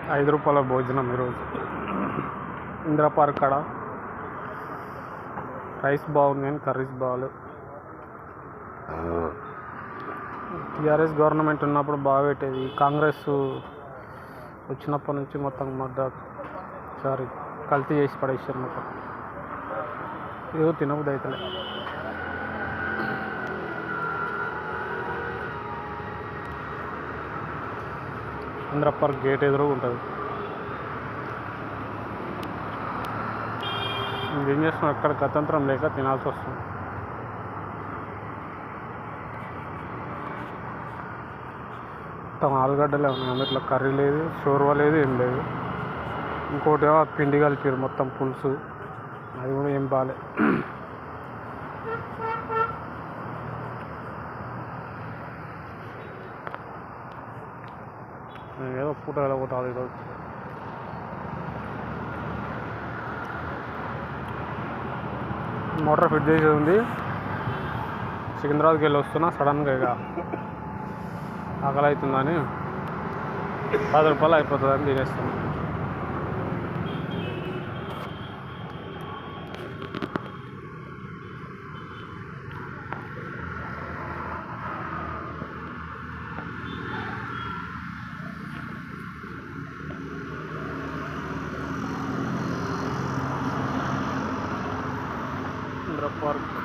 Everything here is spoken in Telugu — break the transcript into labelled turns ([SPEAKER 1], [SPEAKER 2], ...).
[SPEAKER 1] రూ. 5 భోజనం ఈరోజు ఇందిరా పార్క్ కాడ. రైస్ బాగుంది కానీ కర్రీస్ బాగాలేవు. టీఆర్ఎస్ గవర్నమెంట్ ఉన్నప్పుడు బాగా పెట్టేది. కాంగ్రెస్ వచ్చినప్పటి నుంచి మొత్తం కల్తీ చేసి పడేసారు మొత్తం. ఏదో తినబుద్ధి అవుతలే. ఇందిరా పార్క్ గేట్ ఎదురు ఉంటుంది. ఏం చేస్తున్నాం, అక్కడ గతంత్రం లేక తినాల్సి వస్తుంది. మొత్తం ఆలుగడ్డలే ఉన్నాయి, అందులో కర్రీ లేదు, షోర్వా లేదు, ఏం లేదు. ఇంకోటి పిండి కలిపారు మొత్తం పులుసు, అది కూడా ఏం బాగాలే. ఏదో పూట వెళ్ళగొట్టాలి ఈరోజు. మోటార్ ఫిట్ చేసేది ఉంది. సికింద్రాబాద్కి వెళ్ళి వస్తున్నా, సడన్గా ఇక ఆకలి అవుతుందని రూ. 10 అయిపోతుందని తినేస్తాను. ఇందిరా పార్క్